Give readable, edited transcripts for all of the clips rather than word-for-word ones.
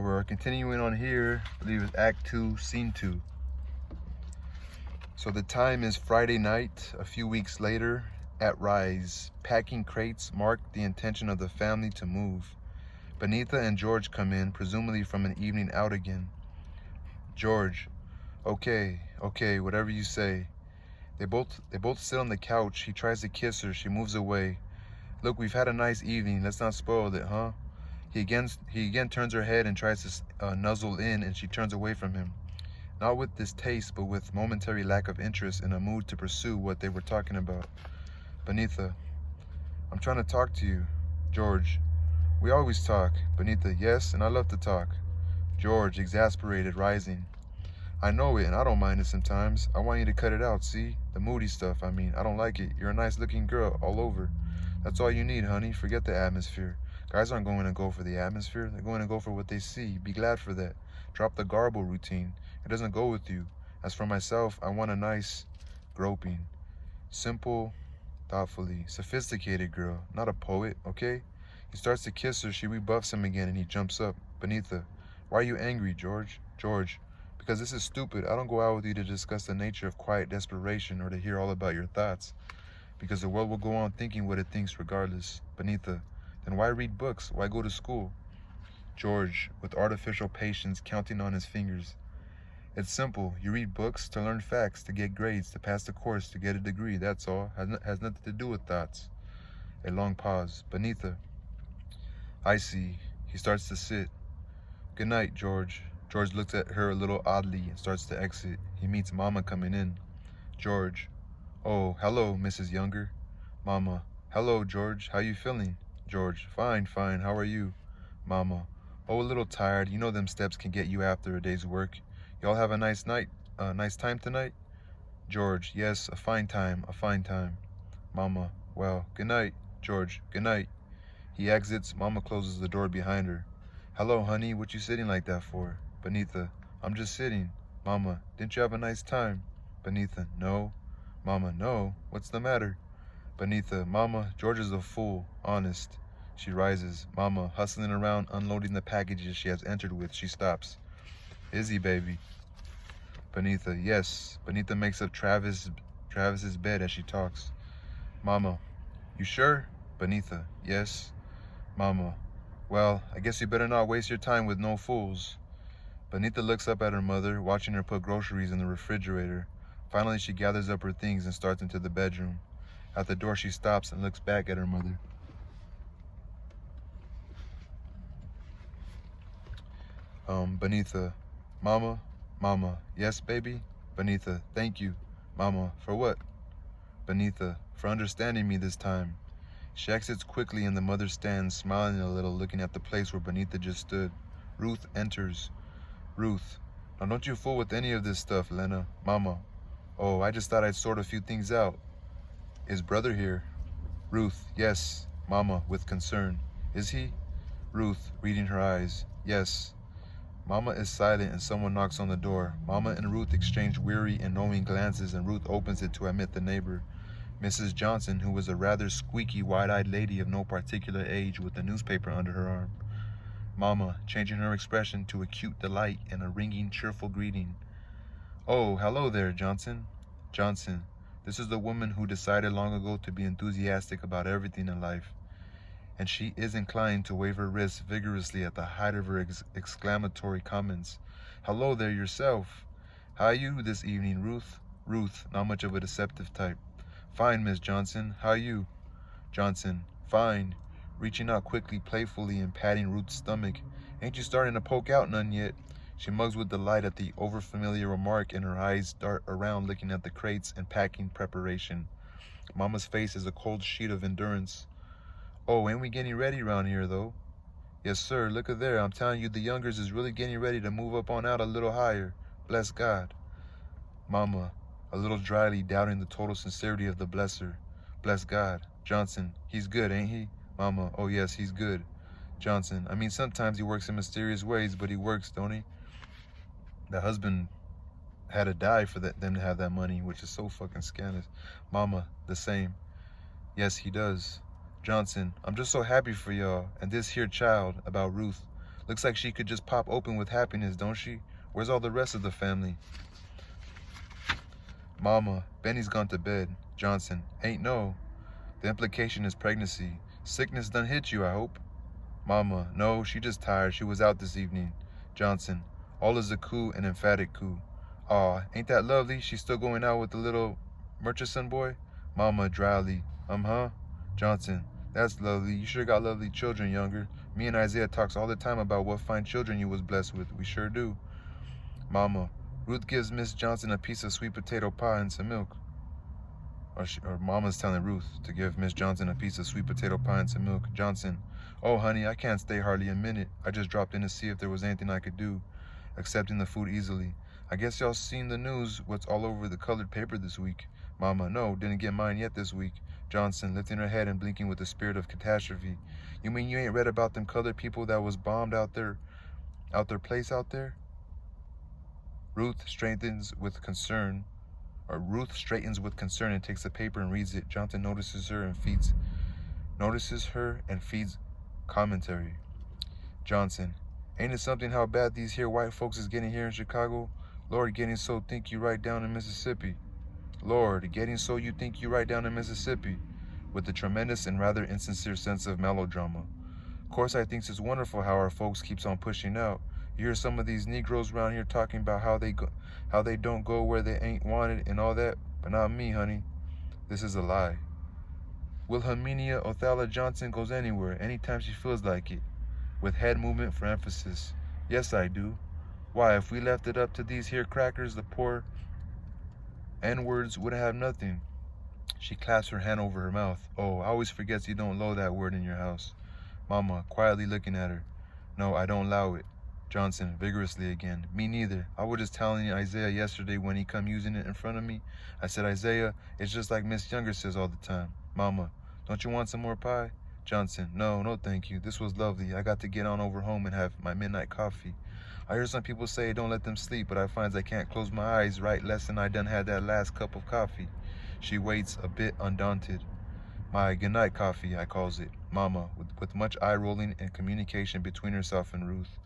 We're continuing on here. I believe it's Act 2, Scene 2. So the time is Friday night, a few weeks later, at Rise. Packing crates marked the intention of the family to move. Benita and George come in, presumably from an evening out again. George, okay, whatever you say. They both sit on the couch. He tries to kiss her. She moves away. Look, we've had a nice evening. Let's not spoil it, huh? He again turns her head and tries to nuzzle in, and she turns away from him. Not with distaste, but with momentary lack of interest, in a mood to pursue what they were talking about. Benita, I'm trying to talk to you. George, we always talk. Benita, yes, and I love to talk. George, exasperated, rising. I know it, and I don't mind it sometimes. I want you to cut it out, see? The moody stuff, I mean. I don't like it. You're a nice-looking girl, all over. That's all you need, honey. Forget the atmosphere. Guys aren't going to go for the atmosphere. They're going to go for what they see. Be glad for that. Drop the garble routine. It doesn't go with you. As for myself, I want a nice, groping, simple, thoughtfully, sophisticated girl, not a poet, okay? He starts to kiss her. She rebuffs him again, and he jumps up. Benita, why are you angry, George? George, because this is stupid. I don't go out with you to discuss the nature of quiet desperation or to hear all about your thoughts, because the world will go on thinking what it thinks regardless. Benita, then why read books? Why go to school? George, with artificial patience, counting on his fingers. It's simple. You read books to learn facts, to get grades, to pass the course, to get a degree. That's all. Has nothing to do with thoughts. A long pause. Benita. I see. He starts to sit. Good night, George. George looks at her a little oddly and starts to exit. He meets Mama coming in. George. Oh, hello, Mrs. Younger. Mama. Hello, George. How you feeling? George. Fine. How are you? Mama. Oh, a little tired. You know them steps can get you after a day's work. Y'all have a nice time tonight? George. Yes, a fine time. Mama. Well, good night. George. Good night. He exits. Mama closes the door behind her. Hello, honey. What you sitting like that for? Benita. I'm just sitting. Mama. Didn't you have a nice time? Benita. No. Mama. No. What's the matter? Benita. Mama, George is a fool. Honest. She rises. Mama, hustling around, unloading the packages she has entered with. She stops. Is he, baby? Benita. Yes. Benita makes up Travis's bed as she talks. Mama. You sure? Benita. Yes. Mama. Well, I guess you better not waste your time with no fools. Benita looks up at her mother, watching her put groceries in the refrigerator. Finally, she gathers up her things and starts into the bedroom. At the door, she stops and looks back at her mother. Benita. Mama? Mama. Yes, baby? Benita. Thank you. Mama. For what? Benita. For understanding me this time. She exits quickly and the mother stands, smiling a little, looking at the place where Benita just stood. Ruth enters. Ruth. Now don't you fool with any of this stuff, Lena. Mama. Oh, I just thought I'd sort a few things out. Is brother here? Ruth. Yes. Mama, with concern. Is he? Ruth, reading her eyes. Yes. Mama is silent and someone knocks on the door. Mama and Ruth exchange weary and knowing glances, and Ruth opens it to admit the neighbor, Mrs. Johnson, who was a rather squeaky, wide-eyed lady of no particular age with a newspaper under her arm. Mama, changing her expression to acute delight and a ringing, cheerful greeting. Oh, hello there, Johnson. Johnson. This is the woman who decided long ago to be enthusiastic about everything in life, and she is inclined to wave her wrists vigorously at the height of her exclamatory comments. Hello there yourself. How you this evening, Ruth? Ruth, not much of a deceptive type. Fine, Miss Johnson. How you? Johnson. Fine. Reaching out quickly, playfully, and patting Ruth's stomach. Ain't you starting to poke out none yet? She mugs with delight at the overfamiliar remark, and her eyes dart around looking at the crates and packing preparation. Mama's face is a cold sheet of endurance. Oh, ain't we getting ready round here, though? Yes, sir. Look at there. I'm telling you, the youngers is really getting ready to move up on out a little higher. Bless God. Mama, a little dryly, doubting the total sincerity of the blesser. Bless God. Johnson, he's good, ain't he? Mama, oh yes, he's good. Johnson, I mean, sometimes he works in mysterious ways, but he works, don't he? The husband had to die for them to have that money, which is so fucking scandalous. Mama, the same. Yes, he does. Johnson, I'm just so happy for y'all. And this here child, about Ruth. Looks like she could just pop open with happiness, don't she? Where's all the rest of the family? Mama, Benny's gone to bed. Johnson, ain't no. The implication is pregnancy. Sickness done hit you, I hope. Mama, no, she just tired. She was out this evening. Johnson, all is a coup, an emphatic coup. Aw, ain't that lovely? She's still going out with the little Murchison boy? Mama, dryly, huh? Johnson, that's lovely. You sure got lovely children, younger. Me and Isaiah talks all the time about what fine children you was blessed with. We sure do. Mama, Ruth gives Miss Johnson a piece of sweet potato pie and some milk. Or Mama's telling Ruth to give Miss Johnson a piece of sweet potato pie and some milk. Johnson, oh, honey, I can't stay hardly a minute. I just dropped in to see if there was anything I could do. Accepting the food easily. I guess y'all seen the news, what's all over the colored paper this week. Mama, no, didn't get mine yet this week. Johnson, lifting her head and blinking with the spirit of catastrophe. You mean you ain't read about them colored people that was bombed out their place out there? Ruth straightens with concern and takes the paper and reads it. Johnson notices her and feeds commentary. Johnson, ain't it something how bad these here white folks is getting here in Chicago? Lord, getting so think you right down in Mississippi. Lord, getting so you think you right down in Mississippi. With a tremendous and rather insincere sense of melodrama. Of course, I thinks it's wonderful how our folks keeps on pushing out. You hear some of these Negroes around here talking about how they don't go where they ain't wanted and all that, but not me, honey. This is a lie. Wilhelmina Othala Johnson goes anywhere, anytime she feels like it, with head movement for emphasis. Yes, I do. Why, if we left it up to these here crackers, the poor N-words wouldn't have nothing. She clasps her hand over her mouth. Oh, I always forgets you don't allow that word in your house. Mama, quietly looking at her. No, I don't allow it. Johnson, vigorously again. Me neither. I was just telling Isaiah yesterday when he come using it in front of me. I said, Isaiah, it's just like Miss Younger says all the time. Mama, don't you want some more pie? Johnson, no, thank you. This was lovely. I got to get on over home and have my midnight coffee. I hear some people say don't let them sleep, but I find I can't close my eyes right less than I done had that last cup of coffee. She waits, a bit undaunted. My goodnight coffee, I calls it. Mama, with much eye-rolling and communication between herself and Ruth.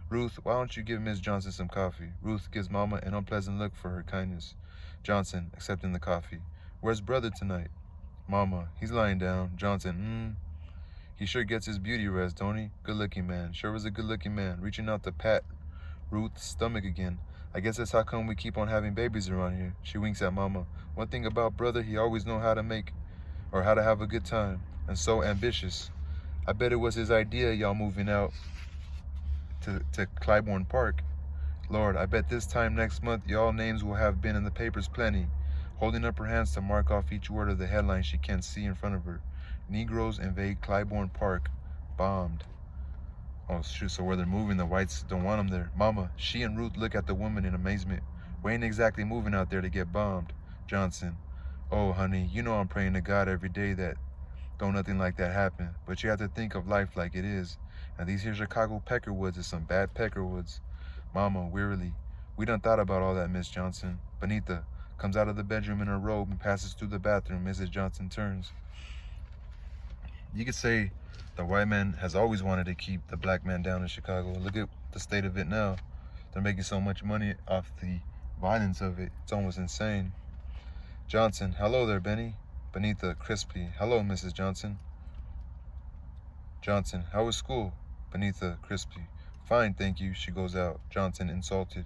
Ruth, why don't you give Miss Johnson some coffee? Ruth gives Mama an unpleasant look for her kindness. Johnson, accepting the coffee. Where's brother tonight? Mama, he's lying down. Johnson, he sure gets his beauty rest, don't he? Good-looking man. Sure was a good-looking man. Reaching out to pat Ruth's stomach again. I guess that's how come we keep on having babies around here. She winks at Mama. One thing about brother, he always know how to have a good time. And so ambitious. I bet it was his idea y'all moving out to Clybourne Park. Lord, I bet this time next month y'all names will have been in the papers plenty. Holding up her hands to mark off each word of the headline she can't see in front of her. Negroes invade Clybourne Park. Bombed. Oh, shoot, so where they're moving, the whites don't want them there. Mama, she and Ruth look at the woman in amazement. We ain't exactly moving out there to get bombed. Johnson, oh, honey, you know I'm praying to God every day that don't nothing like that happen. But you have to think of life like it is. And these here Chicago peckerwoods is some bad peckerwoods. Mama, wearily, we done thought about all that, Miss Johnson. Benita comes out of the bedroom in her robe and passes through the bathroom. Mrs. Johnson turns. You could say the white man has always wanted to keep the black man down in Chicago. Look at the state of it now. They're making so much money off the violence of it. It's almost insane. Johnson, hello there, Benny. Benita, crisply, hello, Mrs. Johnson. Johnson, how was school? Benita, crisply, fine, thank you. She goes out. Johnson, insulted.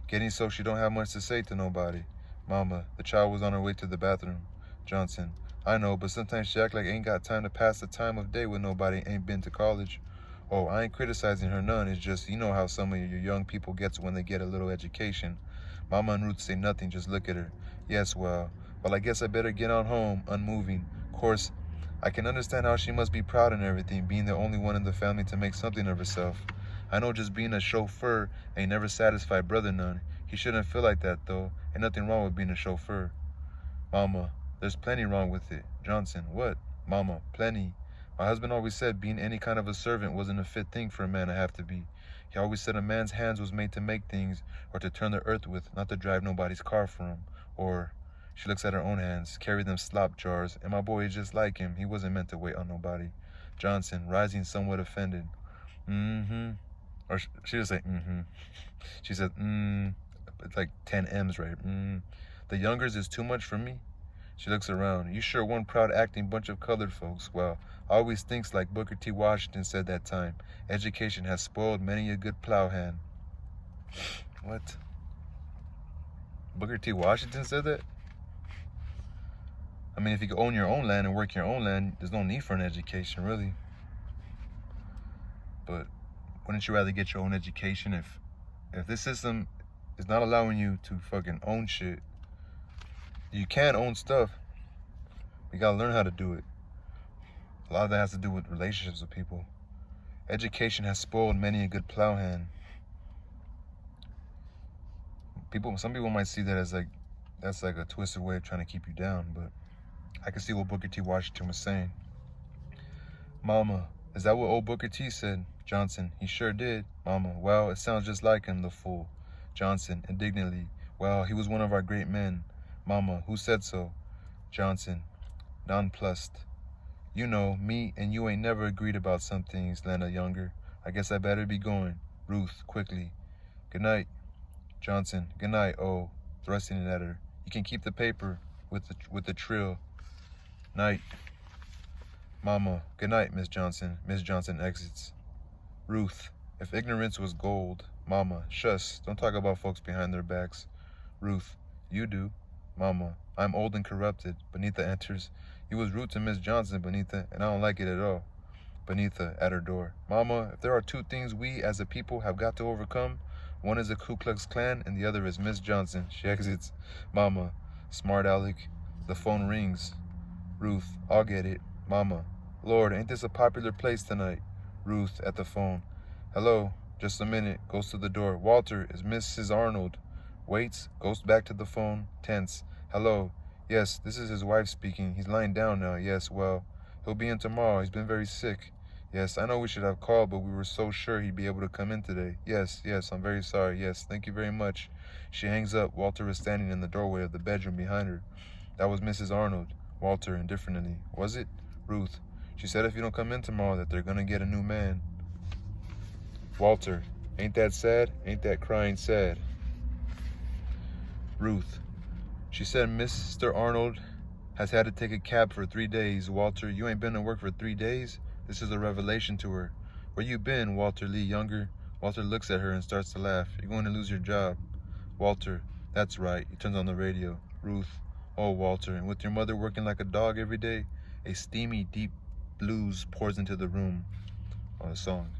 Getting so she don't have much to say to nobody. Mama, the child was on her way to the bathroom. Johnson, I know, but sometimes she act like ain't got time to pass the time of day with nobody ain't been to college. Oh, I ain't criticizing her none. It's just, you know how some of your young people gets when they get a little education. Mama and Ruth say nothing, just look at her. Yes, well, I guess I better get on home, unmoving. Course, I can understand how she must be proud and everything, being the only one in the family to make something of herself. I know just being a chauffeur ain't never satisfied brother none. He shouldn't feel like that, though. Ain't nothing wrong with being a chauffeur. Mama, there's plenty wrong with it. Johnson, what? Mama, plenty. My husband always said being any kind of a servant wasn't a fit thing for a man to have to be. He always said a man's hands was made to make things or to turn the earth with, not to drive nobody's car for him. Or, she looks at her own hands, carry them slop jars, and my boy is just like him. He wasn't meant to wait on nobody. Johnson, rising somewhat offended. Or she just say, mm-hmm. She said, it's like 10 M's, right? The youngers is too much for me. She looks around. You sure one proud acting bunch of colored folks. Well, I always thinks like Booker T. Washington said that time. Education has spoiled many a good plowhand. What? Booker T. Washington said that? I mean, if you could own your own land and work your own land, there's no need for an education, really. But wouldn't you rather get your own education if this system is not allowing you to fucking own shit? You can own stuff. You gotta learn how to do it. A lot of that has to do with relationships with people. Education has spoiled many a good plowhand. Some people might see that as like, that's like a twisted way of trying to keep you down, but I can see what Booker T. Washington was saying. Mama, is that what old Booker T said? Johnson, he sure did. Mama, well, it sounds just like him, the fool. Johnson, indignantly, well, he was one of our great men. Mama, who said so? Johnson, nonplussed. You know, me and you ain't never agreed about some things, Lena Younger. I guess I better be going. Ruth, quickly. Good night. Johnson, good night, oh, thrusting it at her. You can keep the paper with the trill. Night. Mama, good night, Miss Johnson. Miss Johnson exits. Ruth, if ignorance was gold. Mama, shush, don't talk about folks behind their backs. Ruth, you do. Mama, I'm old and corrupted. Benita enters. You was rude to Miss Johnson, Benita, and I don't like it at all. Benita, at her door. Mama, if there are two things we as a people have got to overcome, one is the Ku Klux Klan and the other is Miss Johnson. She exits. Mama, smart aleck. The phone rings. Ruth, I'll get it. Mama, Lord, ain't this a popular place tonight? Ruth, at the phone. Hello, just a minute. Goes to the door. Walter, is Mrs. Arnold? Waits, goes back to the phone, tense. Hello. Yes, this is his wife speaking. He's lying down now. Yes, well, he'll be in tomorrow. He's been very sick. Yes, I know we should have called, but we were so sure he'd be able to come in today. Yes, I'm very sorry. Yes, thank you very much. She hangs up. Walter was standing in the doorway of the bedroom behind her. That was Mrs. Arnold. Walter, indifferently. Was it? Ruth. She said if you don't come in tomorrow that they're gonna get a new man. Walter. Ain't that sad? Ain't that crying sad? Ruth. She said Mr. Arnold has had to take a cab for 3 days. Walter, you ain't been to work for 3 days? This is a revelation to her. Where you been, Walter Lee Younger? Walter looks at her and starts to laugh. You're going to lose your job. Walter, that's right. He turns on the radio. Ruth, oh, Walter, and with your mother working like a dog every day? A steamy, deep blues pours into the room. On a song.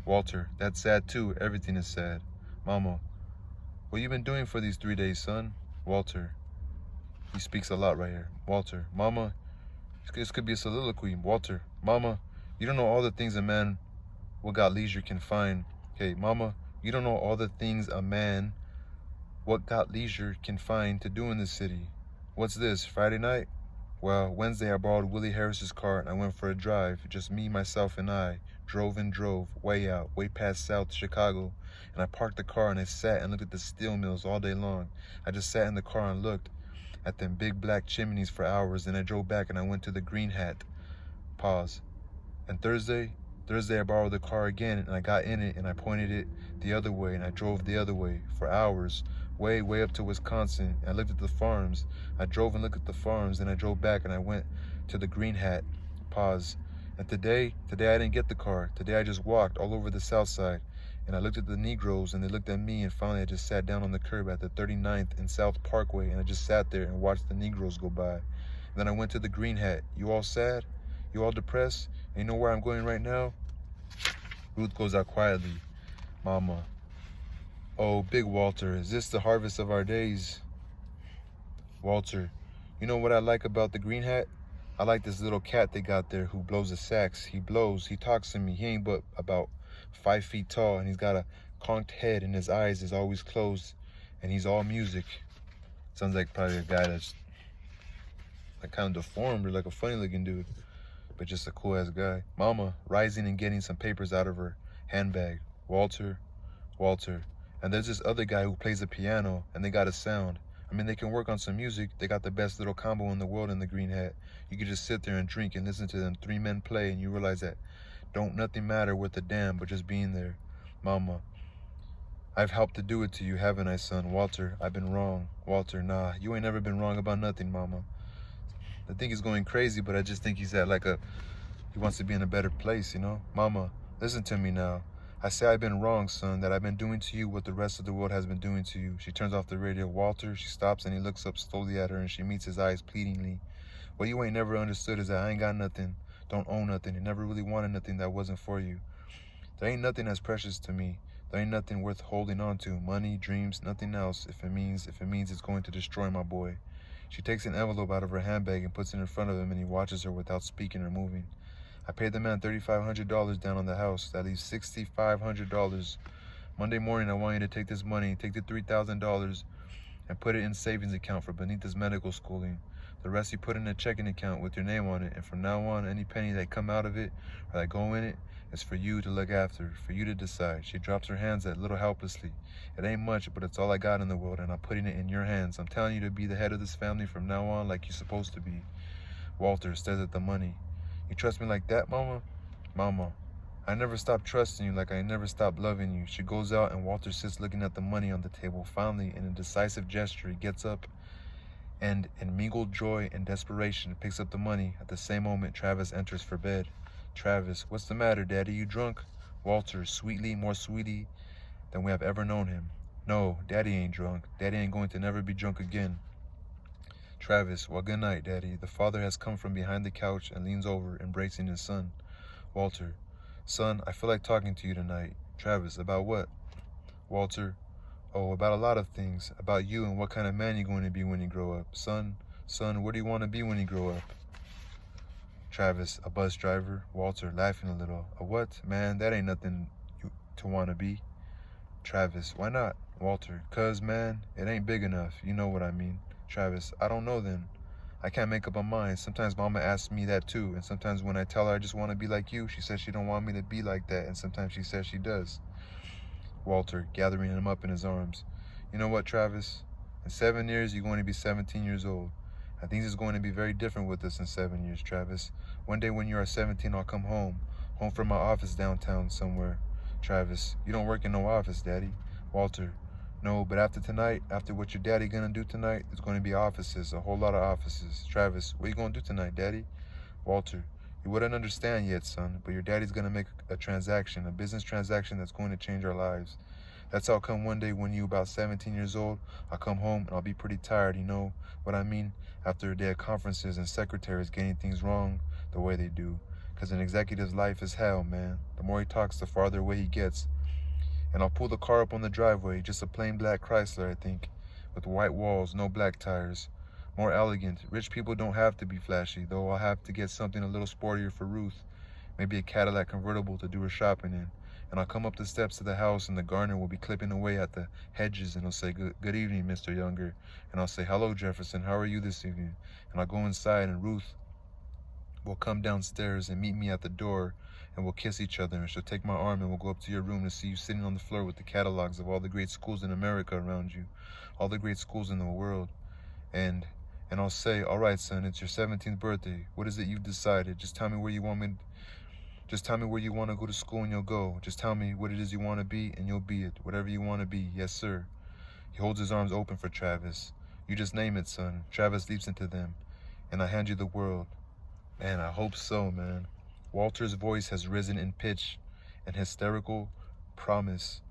Walter, that's sad too. Everything is sad. Mama, what you been doing for these 3 days, son? Walter, he speaks a lot right here. Walter, Mama, this could be a soliloquy. Walter, Mama, you don't know all the things a man what got leisure can find. Hey, Mama, you don't know all the things a man what got leisure can find to do in this city. What's this, Friday night? Well, Wednesday I borrowed Willie Harris's car and I went for a drive. Just me, myself, and I. Drove, way out, way past South Chicago. And I parked the car and I sat and looked at the steel mills all day long. I just sat in the car and looked at them big black chimneys for hours. Then I drove back and I went to the Green Hat. Pause. And Thursday I borrowed the car again and I got in it and I pointed it the other way and I drove the other way for hours, way up to Wisconsin. And I looked at the farms. I drove and looked at the farms, then I drove back and I went to the Green Hat. Pause. And today I didn't get the car. Today I just walked all over the south side and I looked at the Negroes and they looked at me and finally I just sat down on the curb at the 39th and South Parkway and I just sat there and watched the Negroes go by. And then I went to the Green Hat. You all sad? You all depressed? And you know where I'm going right now? Ruth goes out quietly. Mama. Oh, big Walter, is this the harvest of our days? Walter, you know what I like about the Green Hat? I like this little cat they got there who blows the sax. He blows, he talks to me. He ain't but about 5 feet tall and he's got a conked head and his eyes is always closed and he's all music. Sounds like probably a guy that's like kind of deformed or like a funny looking dude, but just a cool ass guy. Mama, rising and getting some papers out of her handbag. Walter. And there's this other guy who plays the piano and they got a sound. I mean, they can work on some music. They got the best little combo in the world in the Green Hat. You could just sit there and drink and listen to them 3 men play and you realize that don't nothing matter with the damn but just being there. Mama, I've helped to do it to you, haven't I, son? Walter, I've been wrong. Walter, nah, you ain't never been wrong about nothing, Mama. I think he's going crazy, but I just think he's at he wants to be in a better place, you know? Mama, listen to me now. I say I've been wrong, son, that I've been doing to you what the rest of the world has been doing to you. She turns off the radio. Walter, she stops and he looks up slowly at her and she meets his eyes pleadingly. What you ain't never understood is that I ain't got nothing, don't own nothing, and never really wanted nothing that wasn't for you. There ain't nothing as precious to me. There ain't nothing worth holding on to. Money, dreams, nothing else, if it means it's going to destroy my boy. She takes an envelope out of her handbag and puts it in front of him, and he watches her without speaking or moving. I paid the man $3,500 down on the house. That leaves $6,500. Monday morning, I want you to take this money, take the $3,000, and put it in savings account for Benita's medical schooling. The rest you put in a checking account with your name on it, and from now on, any penny that come out of it or that go in it is for you to look after, for you to decide. She drops her hands a little helplessly. It ain't much, but it's all I got in the world, and I'm putting it in your hands. I'm telling you to be the head of this family from now on like you're supposed to be. Walter stares at the money. You trust me like that, Mama? Mama, I never stopped trusting you like I never stopped loving you. She goes out and Walter sits looking at the money on the table. Finally, in a decisive gesture, he gets up and, in mingled joy and desperation, picks up the money. At the same moment, Travis enters for bed. Travis, what's the matter, Daddy? You drunk? Walter, sweetly, more sweetly than we have ever known him. No, Daddy ain't drunk. Daddy ain't going to never be drunk again. Travis, well, good night, Daddy. The father has come from behind the couch and leans over, embracing his son. Walter, son, I feel like talking to you tonight. Travis, about what? Walter, oh, about a lot of things. About you and what kind of man you're going to be when you grow up. Son, what do you want to be when you grow up? Travis, a bus driver. Walter, laughing a little. A what? Man, that ain't nothing to want to be. Travis, why not? Walter, 'cause, man, it ain't big enough. You know what I mean. Travis, I don't know then. I can't make up my mind. Sometimes Mama asks me that too, and sometimes when I tell her I just want to be like you, she says she don't want me to be like that, and sometimes she says she does. Walter, gathering him up in his arms. You know what, Travis? In 7 years, you're going to be 17 years old. And things is going to be very different with us in 7 years, Travis. One day when you are 17, I'll come home from my office downtown somewhere. Travis, you don't work in no office, Daddy. Walter, no, but after tonight, after what your daddy gonna do tonight, there's going to be offices, a whole lot of offices. Travis, what you gonna do tonight, Daddy? Walter, you wouldn't understand yet, son, but your daddy's gonna make a transaction, a business transaction that's going to change our lives. That's how come one day when you about 17 years old, I'll come home and I'll be pretty tired, you know what I mean? After a day of conferences and secretaries getting things wrong the way they do. Because an executive's life is hell, man. The more he talks, the farther away he gets. And I'll pull the car up on the driveway, just a plain black Chrysler, I think, with white walls, no black tires. More elegant. Rich people don't have to be flashy, though I'll have to get something a little sportier for Ruth. Maybe a Cadillac convertible to do her shopping in. And I'll come up the steps to the house and the gardener will be clipping away at the hedges and he'll say, good evening, Mr. Younger. And I'll say, hello, Jefferson, how are you this evening? And I'll go inside and Ruth will come downstairs and meet me at the door and we'll kiss each other and she'll take my arm and we'll go up to your room to see you sitting on the floor with the catalogs of all the great schools in America around you, all the great schools in the world. And I'll say, all right, son, it's your 17th birthday. What is it you've decided? Just tell me where you want me. Just tell me where you want to go to school and you'll go. Just tell me what it is you want to be and you'll be it. Whatever you want to be, yes, sir. He holds his arms open for Travis. You just name it, son. Travis leaps into them. And I hand you the world. Man, I hope so, man. Walter's voice has risen in pitch and hysterical promise.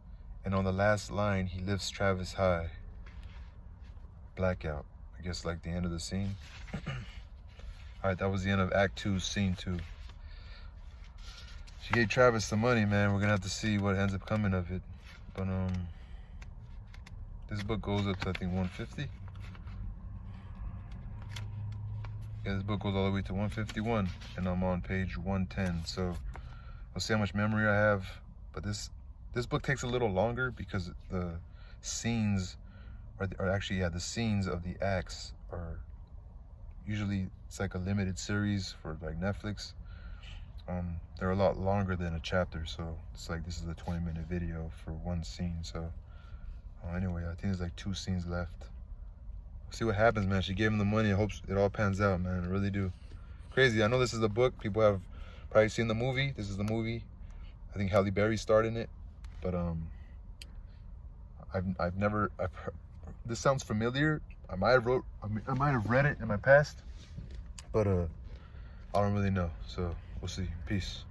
And on the last line, he lifts Travis high. Blackout. I guess like the end of the scene. All right, that was the end of Act 2, Scene 2. She gave Travis some money, man. We're gonna have to see what ends up coming of it. But this book goes up to I think 150. Yeah, this book goes all the way to 151, and I'm on page 110. So we'll see how much memory I have. But this book takes a little longer because the scenes the scenes of the acts are usually, it's like a limited series for like Netflix. They're a lot longer than a chapter, so it's like this is a 20-minute video for one scene. So anyway, I think there's like 2 scenes left. We'll see what happens, man. She gave him the money. I hope it all pans out, man. I really do. Crazy. I know this is the book. People have probably seen the movie. This is the movie. I think Halle Berry starred in it. But I've never this sounds familiar. I might have read it in my past, but I don't really know. So we'll see. Peace.